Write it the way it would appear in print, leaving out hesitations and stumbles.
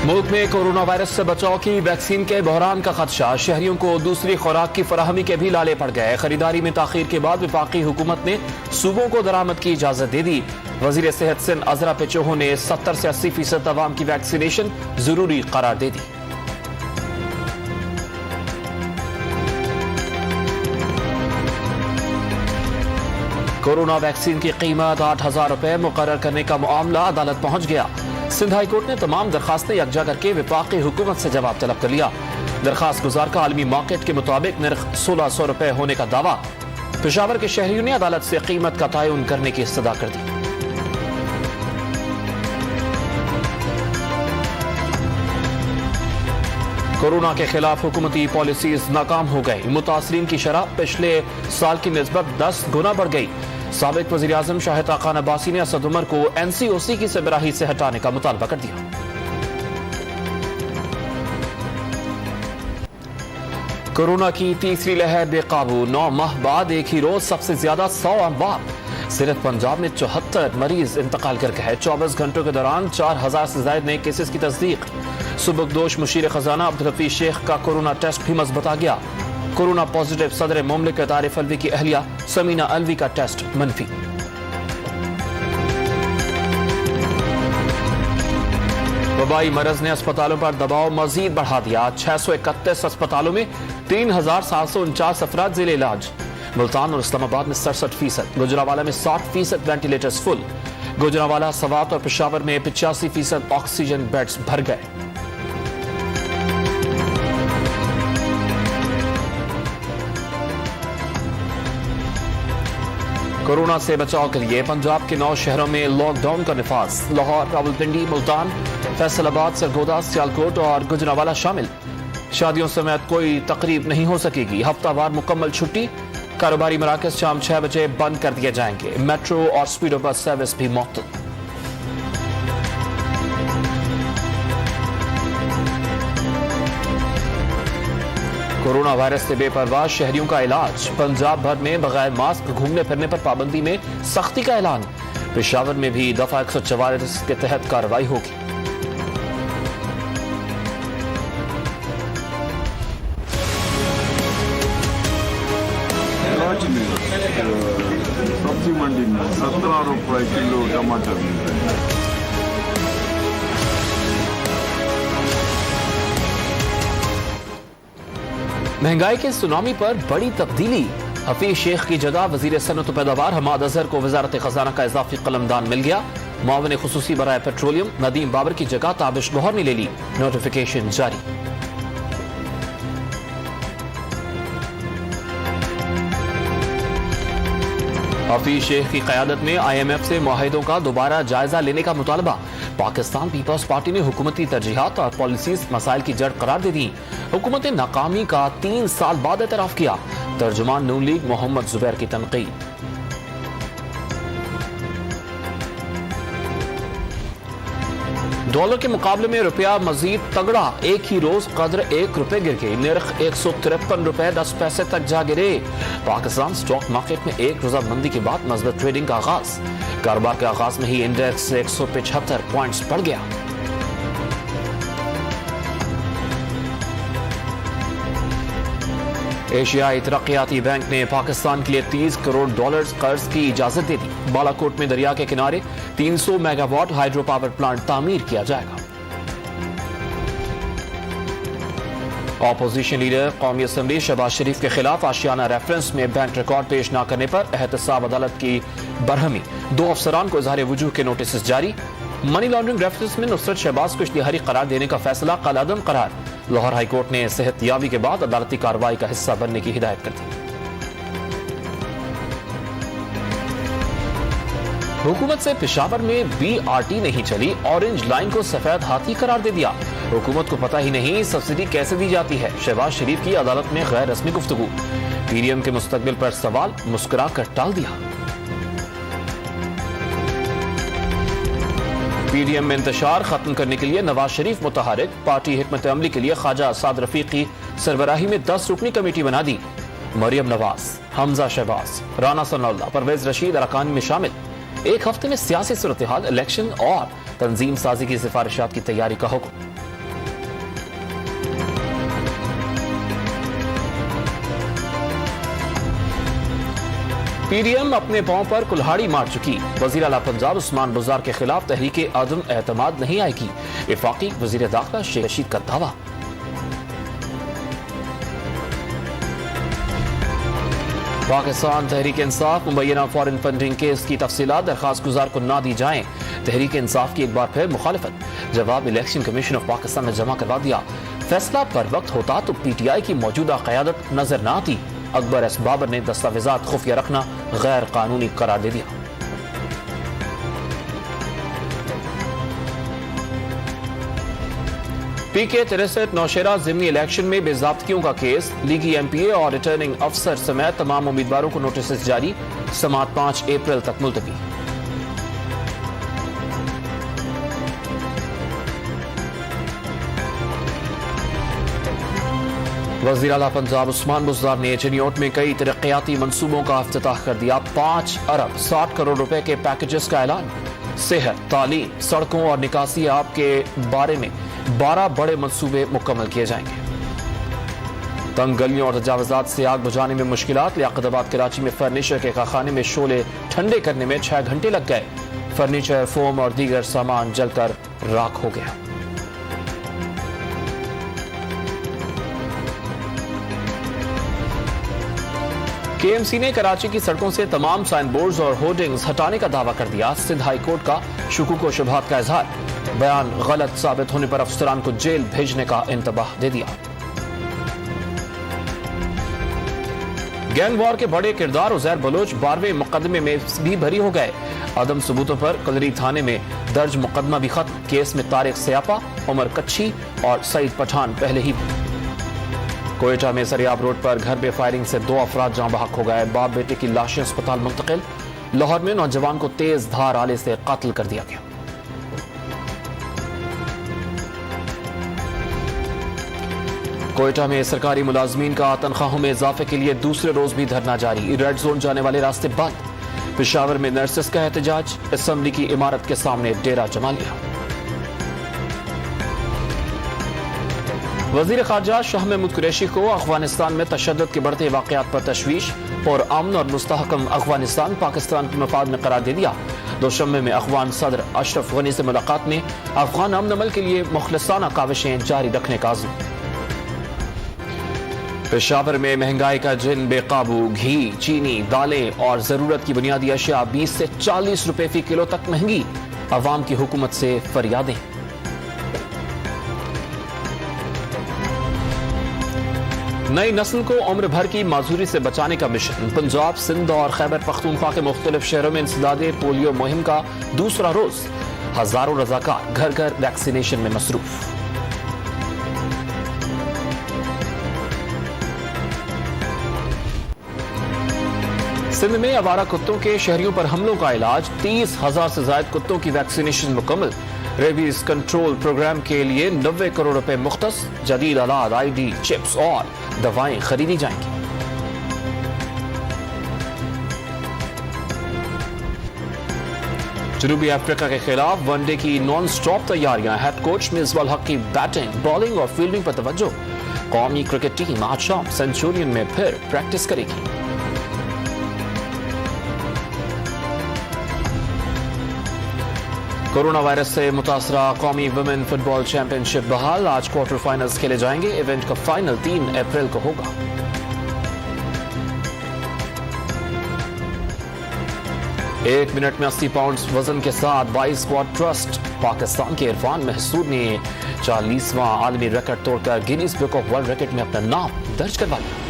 ملک میں corona virus سے بچاؤ کی ویکسین کے بحران کا خدشہ، شہریوں کو دوسری خوراک کی فراہمی کے بھی لالے پڑ گئے۔ خریداری میں تاخیر کے بعد وفاقی حکومت نے صوبوں کو درآمد کی اجازت دے دی۔ وزیر صحت سندھ عذرا پیچوہو نے 70 سے 80% عوام کی ویکسینیشن ضروری قرار دے دی۔ کورونا ویکسین کی قیمت 8,000 روپے مقرر کرنے کا معاملہ عدالت پہنچ گیا۔ سندھ ہائی کورٹ نے تمام درخواستیں یکجا کر کے وفاقی حکومت سے جواب طلب کر لیا۔ درخواست گزار کا عالمی مارکیٹ کے مطابق نرخ 1,600 روپے ہونے کا دعویٰ۔ پشاور کے شہریوں نے عدالت سے قیمت کا تعین کرنے کی استدعا کر دی۔ کورونا کے خلاف حکومتی پالیسیز ناکام ہو گئی۔ متاثرین کی شرح پچھلے سال کی نسبت 10 گنا بڑھ گئی۔ سابق وزیر اعظم شاہد خاقان عباسی نے اسد عمر کو NCOC کی سربراہی سے ہٹانے کا مطالبہ کر دیا۔ کورونا کی تیسری لہر بے قابو، 9 ماہ بعد ایک ہی روز سب سے زیادہ 100 اموات۔ صرف پنجاب میں 74 مریض انتقال کر گئے۔ 24 گھنٹوں کے دوران 4,000 سے زائد نئے کیسز کی تصدیق۔ سبکدوش مشیر خزانہ عبدالحفیظ شیخ کا کورونا ٹیسٹ بھی مثبت آ گیا۔ کورونا پازیٹیو صدر مملکت عارف الوی کی اہلیہ سمینہ الوی کا ٹیسٹ منفی۔ وبائی مرض نے اسپتالوں پر دباؤ مزید بڑھا دیا۔ 631 اسپتالوں میں 3,749 افراد ذیل علاج۔ ملتان اور اسلام آباد میں 67%، گجرانوالہ میں 60% وینٹیلیٹرز فل۔ گجرانوالہ، سوات اور پشاور میں 85% آکسیجن بیڈز بھر گئے۔ کورونا سے بچاؤ کے لیے پنجاب کے 9 شہروں میں لاک ڈاؤن کا نفاذ۔ لاہور، راولپنڈی، ملتان، فیصل آباد، سرگودا، سیالکوٹ اور گجرانوالہ شامل۔ شادیوں سمیت کوئی تقریب نہیں ہو سکے گی۔ ہفتہ وار مکمل چھٹی۔ کاروباری مراکز شام 6 بجے بند کر دیے جائیں گے۔ میٹرو اور سپیڈو بس سروس بھی معطل۔ کورونا وائرس سے بے پرواہ شہریوں کا علاج۔ پنجاب بھر میں بغیر ماسک گھومنے پھرنے پر پابندی میں سختی کا اعلان۔ پشاور میں بھی دفعہ 144 کے تحت کارروائی ہوگی۔ سبزی منڈی میں 17 روپے کلو ٹماٹر مل رہے ہیں۔ مہنگائی کے سونامی پر بڑی تبدیلی۔ حفیظ شیخ کی جگہ وزیر صنعت و پیداوار حماد اظہر کو وزارت خزانہ کا اضافی قلمدان مل گیا۔ معاون خصوصی برائے پیٹرولیم ندیم بابر کی جگہ تابش گوہر نے لے لی۔ نوٹیفیکیشن جاری۔ حفیظ شیخ کی قیادت میں IMF سے معاہدوں کا دوبارہ جائزہ لینے کا مطالبہ۔ پاکستان پیپلز پارٹی نے حکومتی ترجیحات اور پالیسیز مسائل کی جڑ قرار دے دی۔ حکومت نے ناکامی کا 3 سال بعد اعتراف کیا۔ ترجمان نون لیگ محمد زبیر کی تنقید۔ ڈالر کے مقابلے میں روپیہ مزید تگڑا، ایک ہی روز قدر 1 روپے گر گئی۔ نرخ 153 روپے 10 پیسے تک جا گرے۔ پاکستان سٹاک مارکیٹ میں ایک روزہ بندی کے بعد مثبت ٹریڈنگ کا آغاز۔ کاروبار کے آغاز میں ہی انڈیکس 175 پوائنٹس بڑھ گیا۔ ایشیائی ترقیاتی بینک نے پاکستان کے لیے 30 کروڑ ڈالرز قرض کی اجازت دے دی۔ بالاکوٹ میں دریا کے کنارے 300 megawatt hydro power plant تعمیر کیا جائے گا۔ اپوزیشن لیڈر قومی اسمبلی شہباز شریف کے خلاف آشیانہ ریفرنس میں بینک ریکارڈ پیش نہ کرنے پر احتساب عدالت کی برہمی۔ 2 افسران کو اظہار وجوہ کے نوٹسز جاری۔ منی لانڈرنگ ریفرنس میں نصرت شہباز کو اشتہاری قرار دینے کا فیصلہ کالعدم قرار۔ لاہور ہائی کورٹ نے صحت یابی کے بعد عدالتی کارروائی کا حصہ بننے کی ہدایت کر دی۔ حکومت سے پشاور میں BRT نہیں چلی، اورنج لائن کو سفید ہاتھی قرار دے دیا۔ حکومت کو پتہ ہی نہیں سبسڈی کیسے دی جاتی ہے۔ شہباز شریف کی عدالت میں غیر رسمی گفتگو۔ PDM کے مستقبل پر سوال مسکرا کر ٹال دیا۔ PDM میں انتشار ختم کرنے کے لیے نواز شریف متحرک۔ پارٹی حکمت عملی کے لیے خواجہ اسعد رفیق کی سربراہی میں 10 رکنی کمیٹی بنا دی۔ مریم نواز، حمزہ شہباز، رانا ثناء اللہ، پرویز رشید ارکان میں شامل۔ ایک ہفتے میں سیاسی صورتحال، الیکشن اور تنظیم سازی کی سفارشات کی تیاری کا حکم۔ PDM اپنے پاؤں پر کلہاڑی مار چکی. وزیر اعلیٰ پنجاب عثمان بزدار کے خلاف تحریک عدم اعتماد نہیں آئے گی. وفاقی وزیر داخلہ شیخ رشید کا دعویٰ. پاکستان تحریک انصاف مبینہ فارن فنڈنگ کیس کی تفصیلات درخواست گزار کو نہ دی جائیں. تحریک انصاف کی ایک بار پھر مخالفت. جواب الیکشن کمیشن آف پاکستان نے جمع کروا دیا. فیصلہ پر وقت ہوتا تو PTI کی موجودہ قیادت نظر نہ آتی. اکبر ایس بابر نے دستاویزات خفیہ رکھنا غیر قانونی قرار دے دیا. PK-63 نوشہرہ ضمنی الیکشن میں بے ضابطگیوں کا کیس. لیگی MPA اور ریٹرننگ افسر سمیت تمام امیدواروں کو نوٹسز جاری. سماعت 5 اپریل تک ملتوی. وزیر اعلیٰ پنجاب عثمان بزدار نے چنیوٹ میں کئی ترقیاتی منصوبوں کا افتتاح کر دیا. 5 ارب 60 کروڑ روپے کے پیکیجز کا اعلان. صحت، تعلیم، سڑکوں اور نکاسی آب کے بارے میں 12 بڑے منصوبے مکمل کیے جائیں گے. تنگ گلیوں اور تجاوزات سے آگ بجھانے میں مشکلات. لیاقت آباد کراچی میں فرنیچر کے کارخانے میں شعلے ٹھنڈے کرنے میں 6 گھنٹے لگ گئے. فرنیچر، فوم اور دیگر سامان جل کر راکھ ہو گیا. KMC نے کراچی کی سڑکوں سے تمام سائن بورڈز اور ہورڈنگز ہٹانے کا دعویٰ کر دیا. سندھ ہائی کورٹ کا شکوک و شبہات کا اظہار. بیان غلط ثابت ہونے پر افسران کو جیل بھیجنے کا انتباہ دے دیا. گینگ وار کے بڑے کردار عزیر بلوچ 12ویں مقدمے میں بھی بری ہو گئے. عدم ثبوتوں پر کلری تھانے میں درج مقدمہ بھی ختم. کیس میں طارق سیاپا، عمر کچھی اور سعید پٹھان پہلے ہی. کوئٹہ میں سریاب روڈ پر گھر میں فائرنگ سے 2 افراد جاں بحق ہو گئے. باپ بیٹے کی لاشیں اسپتال منتقل. لاہور میں نوجوان کو تیز دھار آلے سے قتل کر دیا گیا. کوئٹہ میں سرکاری ملازمین کا تنخواہوں میں اضافے کے لیے دوسرے روز بھی دھرنا جاری. ریڈ زون جانے والے راستے بند. پشاور میں نرسز کا احتجاج. اسمبلی کی عمارت کے سامنے ڈیرہ جما لیا. وزیر خارجہ شاہ محمود قریشی کو افغانستان میں تشدد کے بڑھتے واقعات پر تشویش. اور امن اور مستحکم افغانستان پاکستان کے مفاد میں قرار دے دیا. دوشنبے میں افغان صدر اشرف غنی سے ملاقات میں افغان امن عمل کے لیے مخلصانہ کاوشیں جاری رکھنے کا عزم. پشاور میں مہنگائی کا جن بے قابو. گھی، چینی، دالیں اور ضرورت کی بنیادی اشیاء 20 سے 40 روپے فی کلو تک مہنگی. عوام کی حکومت سے فریادیں. نئی نسل کو عمر بھر کی معذوری سے بچانے کا مشن. پنجاب، سندھ اور خیبر پختونخوا کے مختلف شہروں میں انسداد پولیو مہم کا دوسرا روز. ہزاروں رضاکار گھر گھر ویکسینیشن میں مصروف. سندھ میں آوارہ کتوں کے شہریوں پر حملوں کا علاج. 30,000 سے زائد کتوں کی ویکسینیشن مکمل. ریبیز کنٹرول پروگرام کے لیے 90 کروڑ روپے مختص. جدید آلات، ID چپس اور دوائیں خریدی جائیں گی. جنوبی افریقہ کے خلاف ون ڈے کی نان سٹاپ تیاریاں. ہیڈ کوچ مصباح الحق کی بیٹنگ، بالنگ اور فیلڈنگ پر توجہ. قومی کرکٹ ٹیم آج شام سینچورین میں پھر پریکٹس کرے گی. کورونا وائرس سے متاثرہ قومی ویمن فٹ بال چیمپئن شپ بحال. آج کوارٹر فائنلز کھیلے جائیں گے. ایونٹ کا فائنل 3 اپریل کو ہوگا. ایک منٹ میں 80 پاؤنڈز وزن کے ساتھ 22 اسکواڈ ٹرسٹ. پاکستان کے عرفان محسود نے 40واں عالمی ریکارڈ توڑ کر Guinness book of world record میں اپنا نام درج کروا لیا.